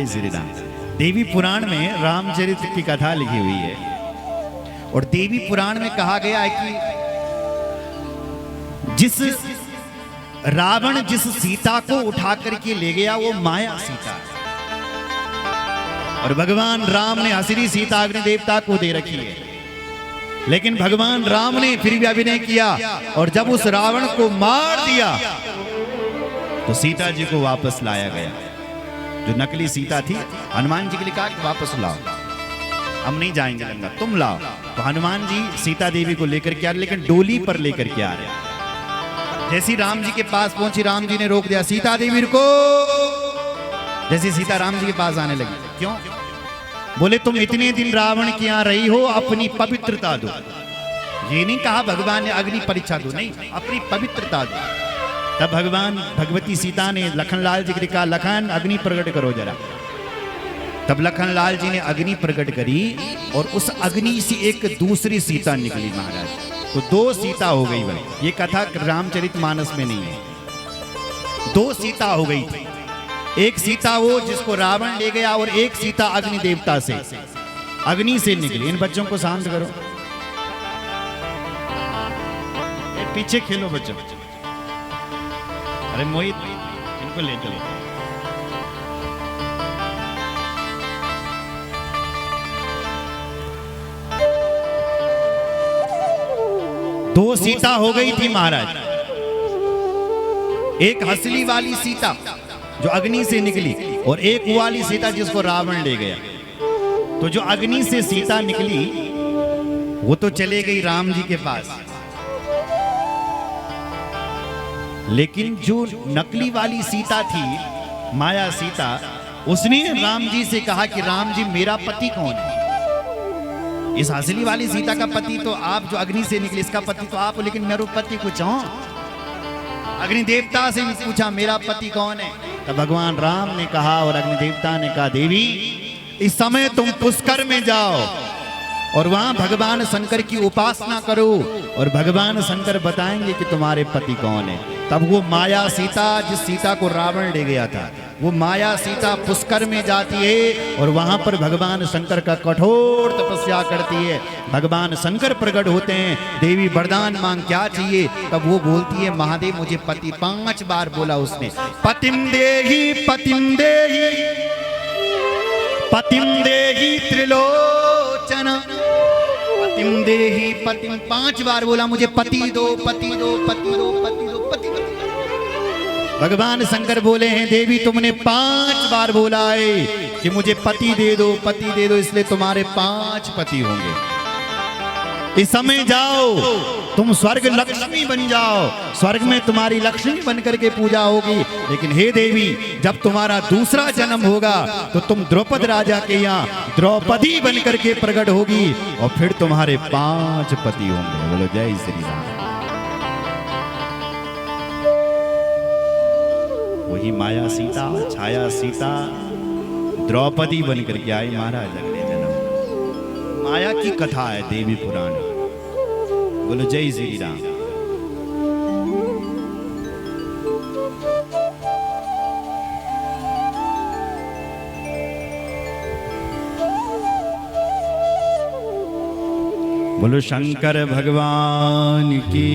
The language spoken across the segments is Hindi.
श्री राम। देवी पुराण में रामचरित्र की कथा लिखी हुई है और देवी पुराण में कहा गया है कि जिस रावण जिस सीता को उठा करके ले गया वो माया सीता है और भगवान राम ने असली सीता अग्नि देवता को दे रखी है। लेकिन भगवान राम ने फिर भी अभिनय किया और जब उस रावण को मार दिया तो सीता जी को वापस लाया गया। जो नकली सीता थी हनुमान जी के लिए कहा कि वापस लाओ, हम नहीं जाएंगे लंका, तुम लाओ। तो हनुमान जी सीता देवी को लेकर के आ रहे, लेकिन डोली पर लेकर के आ रहे। जैसी राम जी के पास पहुंची, राम जी ने रोक दिया, सीता देवी रुको। जैसी सीता राम जी के पास आने लगी, क्यों? बोले तुम इतने दिन रावण के यहाँ रही हो, अपनी पवित्रता दो। ये नहीं कहा भगवान ने अग्नि परीक्षा दो, नहीं, अपनी पवित्रता दो। तब भगवान भगवती सीता ने लखनलाल जी को कहा, लखन अग्नि प्रकट करो जरा। तब लखनलाल जी ने अग्नि प्रकट करी और उस अग्नि से एक दूसरी सीता निकली महाराज। तो दो सीता हो गई भाई। ये कथा रामचरितमानस में नहीं है। दो सीता हो गई थी, एक सीता वो जिसको रावण ले गया और एक सीता अग्नि देवता से, अग्नि से निकली। इन बच्चों को शांत करो, पीछे खेलो बच्चों। अरे मोहित इनको ले चलो। दो सीता हो गई थी महाराज। एक हसली वाली सीता जो अग्नि से निकली और एक वाली सीता जिसको रावण ले गया। तो जो अग्नि से सीता निकली वो तो चले गई राम जी के पास, लेकिन जो नकली वाली सीता थी, माया सीता, उसने राम जी से कहा कि राम जी मेरा पति कौन है? इस असली वाली सीता का पति तो आप, जो अग्नि से निकली इसका पति तो आप, लेकिन मेरा पति कुछ हो। अग्नि देवता से भी पूछा मेरा पति कौन है? तो भगवान राम ने कहा और अग्नि देवता ने कहा, देवी इस समय तुम पुष्कर में जाओ और वहां भगवान शंकर की उपासना करो और भगवान शंकर बताएंगे कि तुम्हारे पति कौन है। तब वो माया सीता, जिस सीता को रावण ले गया था, वो माया सीता पुष्कर में जाती है और वहां पर भगवान शंकर का कठोर तपस्या करती है। भगवान शंकर प्रकट होते हैं, देवी वरदान मांग क्या चाहिए? तब वो बोलती है, महादेव मुझे पति। 5 बार बोला उसने, पतिम देहि पतिम देहि पतिम देहि त्रिलोचन पतिम देहि पतिम। 5 बार बोला, मुझे पति दो, पति दो, पति दो, पति दो, पति दो। भगवान शंकर बोले हैं, देवी तुमने 5 बार बोला है कि मुझे पति दे दो, पति दे दो, इसलिए तुम्हारे 5 पति होंगे। इस समय जाओ तुम स्वर्ग लक्ष्मी बन जाओ, स्वर्ग में तुम्हारी लक्ष्मी बन करके पूजा होगी। लेकिन हे देवी, जब तुम्हारा दूसरा जन्म होगा तो तुम द्रौपद राजा के यहाँ द्रौपदी बन करके प्रकट होगी और फिर तुम्हारे 5 पति होंगे। बोलो जय श्री राम। वही माया सीता, छाया सीता द्रौपदी बन करके आई महाराज अगले जन्म। माया की कथा है देवी पुराण। बोलो जय श्री राम। बोलो शंकर भगवान की।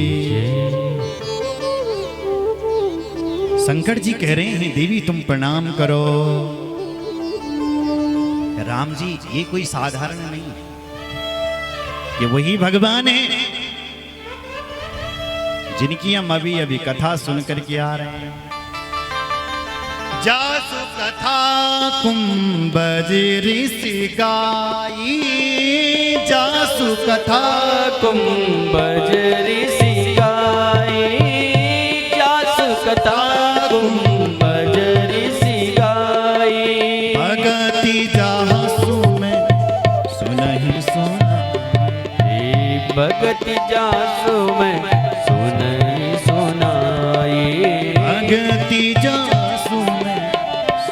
शंकर जी कह रहे हैं, देवी तुम प्रणाम करो। राम जी ये कोई साधारण नहीं, ये वही भगवान है जिनकी हम अभी कथा सुन करके आ रहे हैं। जासु कथा कुंभज ऋषि गाई, जासु कथा कुंभज ऋषि गाई, जासु कथा कुंभज ऋषि गाई। भगति जासु में सुनहि सुनाई, भगति जासु में सुनहि सुनाई। भगति जासु में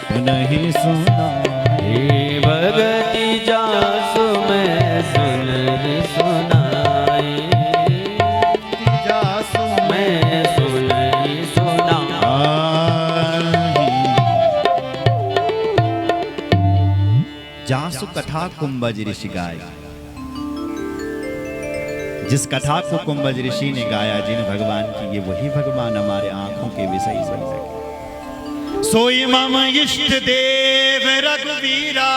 सुनहि सुनाई। भगति जासु में सुनहि सुनाई। जासु में सुनहि सुनाई। जासु कथा कुंभज ऋषि गाय। जिस कथा को कुंभज ऋषि ने गाया, जिन भगवान की, ये वही भगवान हमारे आंखों के विषय बन सके। सोई मम इष्ट देव रघुवीरा,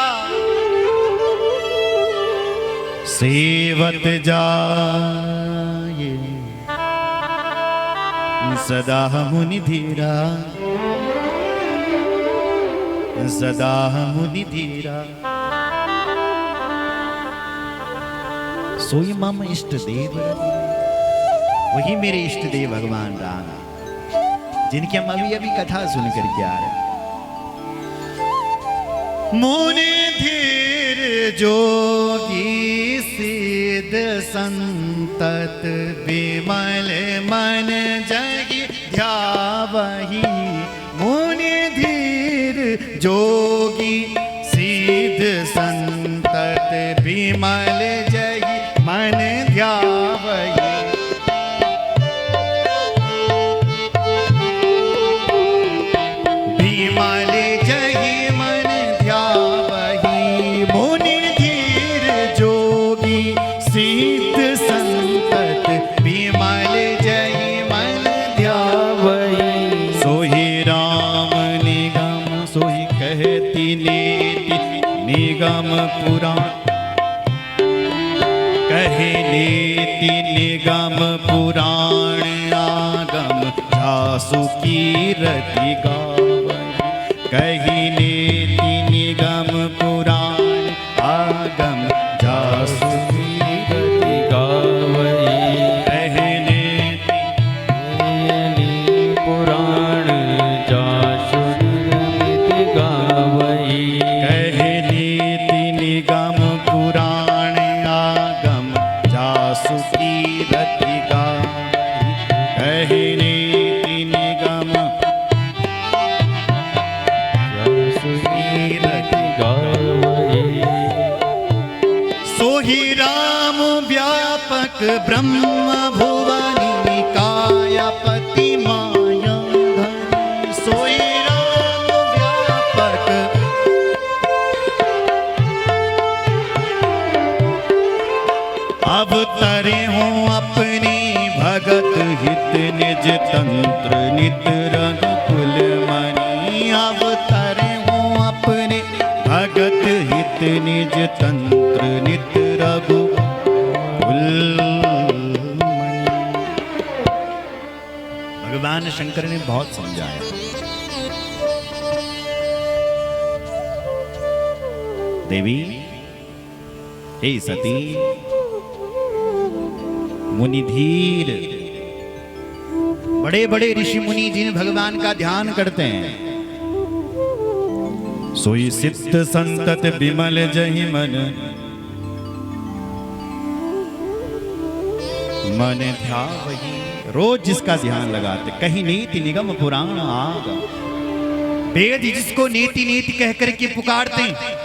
सेवत जाये सदा मुनि धीरा, सदा मुनि धीरा। सोई मम इष्ट देव, वही मेरे इष्ट देव भगवान राम, जिनकी हम अभी अभी कथा सुन करके आ रहे हैं। मुनि धीर जोगी सिद्ध संतत, विमल मन जहि ध्यावहि। मुनि धीर जोगी सिद्ध संतत, विमल जहि मन ध्यावहि। विमल जहि मन ध्यावहि। मुनि धीर जोगी सिद्ध संतत, विमल जहि मन ध्यावहि। सोहि राम निगम सोहि कहती नेति, निगम पुराण कहे नेति, निगम पुराण आगम जासु कीरति गावै। कही नेति निगम पुराण आगम जासु कीरति गावै। कहे नेति पुराण जासु कीरति गावै। कहे नेति निगम पुराण आगम जासु कीरति गावै। कहे नेति निगम जासु कीरति गावै। सोहि राम व्यापक ब्रह्म भुवन निकायपति माया धन। सोहि राम व्यापक अवतरे हों अपनी भगत हित, निज तंत्र नित रघुकुल मणि। अवतरे हों अपने भगत हित, निज तंत्र नित रघुकुल मणि। भगवान शंकर ने बहुत समझाया। देवी, हे सती, मुनि धीर, बड़े बड़े ऋषि मुनि जिन भगवान का ध्यान करते हैं, सोई सिद्ध संतत विमल जहि मन, मन ध्यावहि। रोज जिसका ध्यान लगाते, कहीं नीति निगम पुराण आगम। वेद जिसको नीति नीति कह करके पुकारते हैं,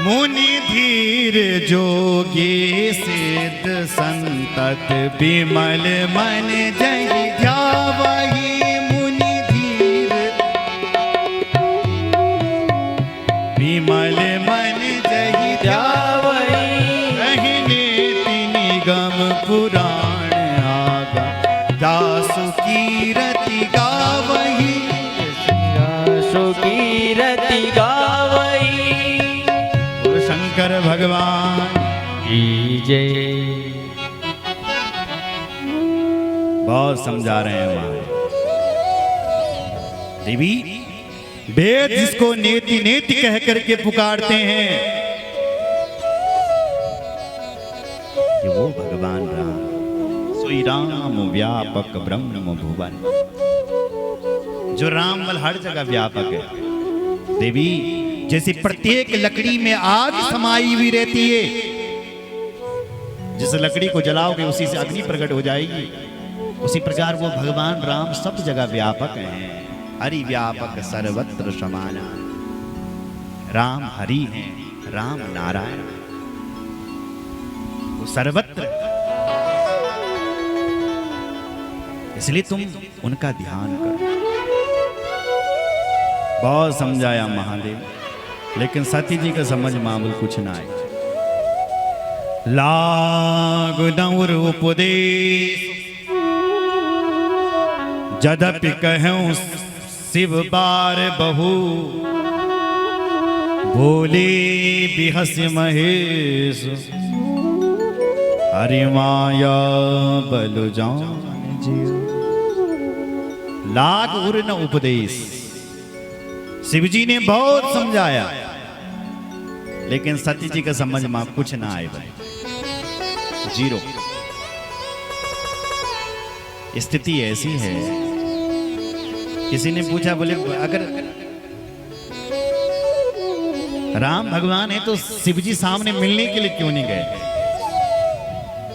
मुनि धीर जोगी सिद्ध संतत, विमल मन जहि ध्यावहि। मुनि धीर विमल मन जहि ध्यावहि। कहि नेति निगम पुराण आगम जासु कीरति गावहि। जासु कीरति गावै। शंकर भगवान की जय। बहुत समझा रहे हैं वहां। देवी, वेद जिसको नेति नेति कह करके पुकारते हैं, ये वो भगवान राम। सोई राम व्यापक ब्रह्म भुवन, जो रामबल हर जगह व्यापक है। देवी, जैसे प्रत्येक लकड़ी में आग समाई हुई रहती है, जिस लकड़ी को जलाओगे उसी से अग्नि प्रकट हो जाएगी। उसी प्रकार वो भगवान राम सब जगह व्यापक हैं। हरि व्यापक सर्वत्र समाना। राम हरि हैं, राम नारायण, वो सर्वत्र। इसलिए तुम उनका ध्यान करो। बहुत समझाया महादेव, लेकिन सती जी का समझ मामूल कुछ ना आए। लाग नौर उपदेश जदपि कहूं शिव बार बहु, बोले बिहस महेश हरि माया बल जान जियो। लाग उर न उपदेश, शिव जी ने बहुत समझाया, लेकिन सती जी का समझ में कुछ ना आए भाई, जीरो। स्थिति ऐसी है, किसी ने पूछा, बोले अगर राम भगवान है तो शिव जी सामने मिलने के लिए क्यों नहीं गए?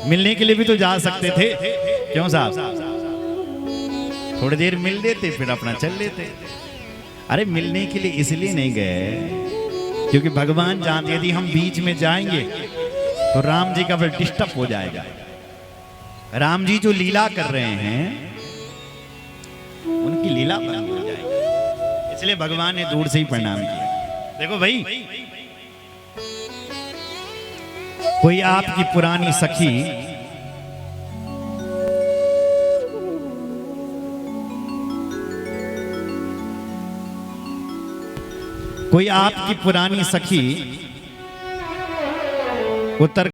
मिलने के लिए भी तो जा सकते थे, क्यों साहब? थोड़ी देर मिल लेते फिर अपना चल लेते। अरे मिलने के लिए इसलिए नहीं गए क्योंकि भगवान जानते यदि हम बीच में जाएंगे तो राम जी का फिर डिस्टर्ब हो जाएगा। राम जी जो लीला कर रहे हैं उनकी लीला बंद हो जाएगी, इसलिए भगवान ने दूर से ही प्रणाम किया। देखो भाई, कोई आपकी पुरानी सखी उत्तर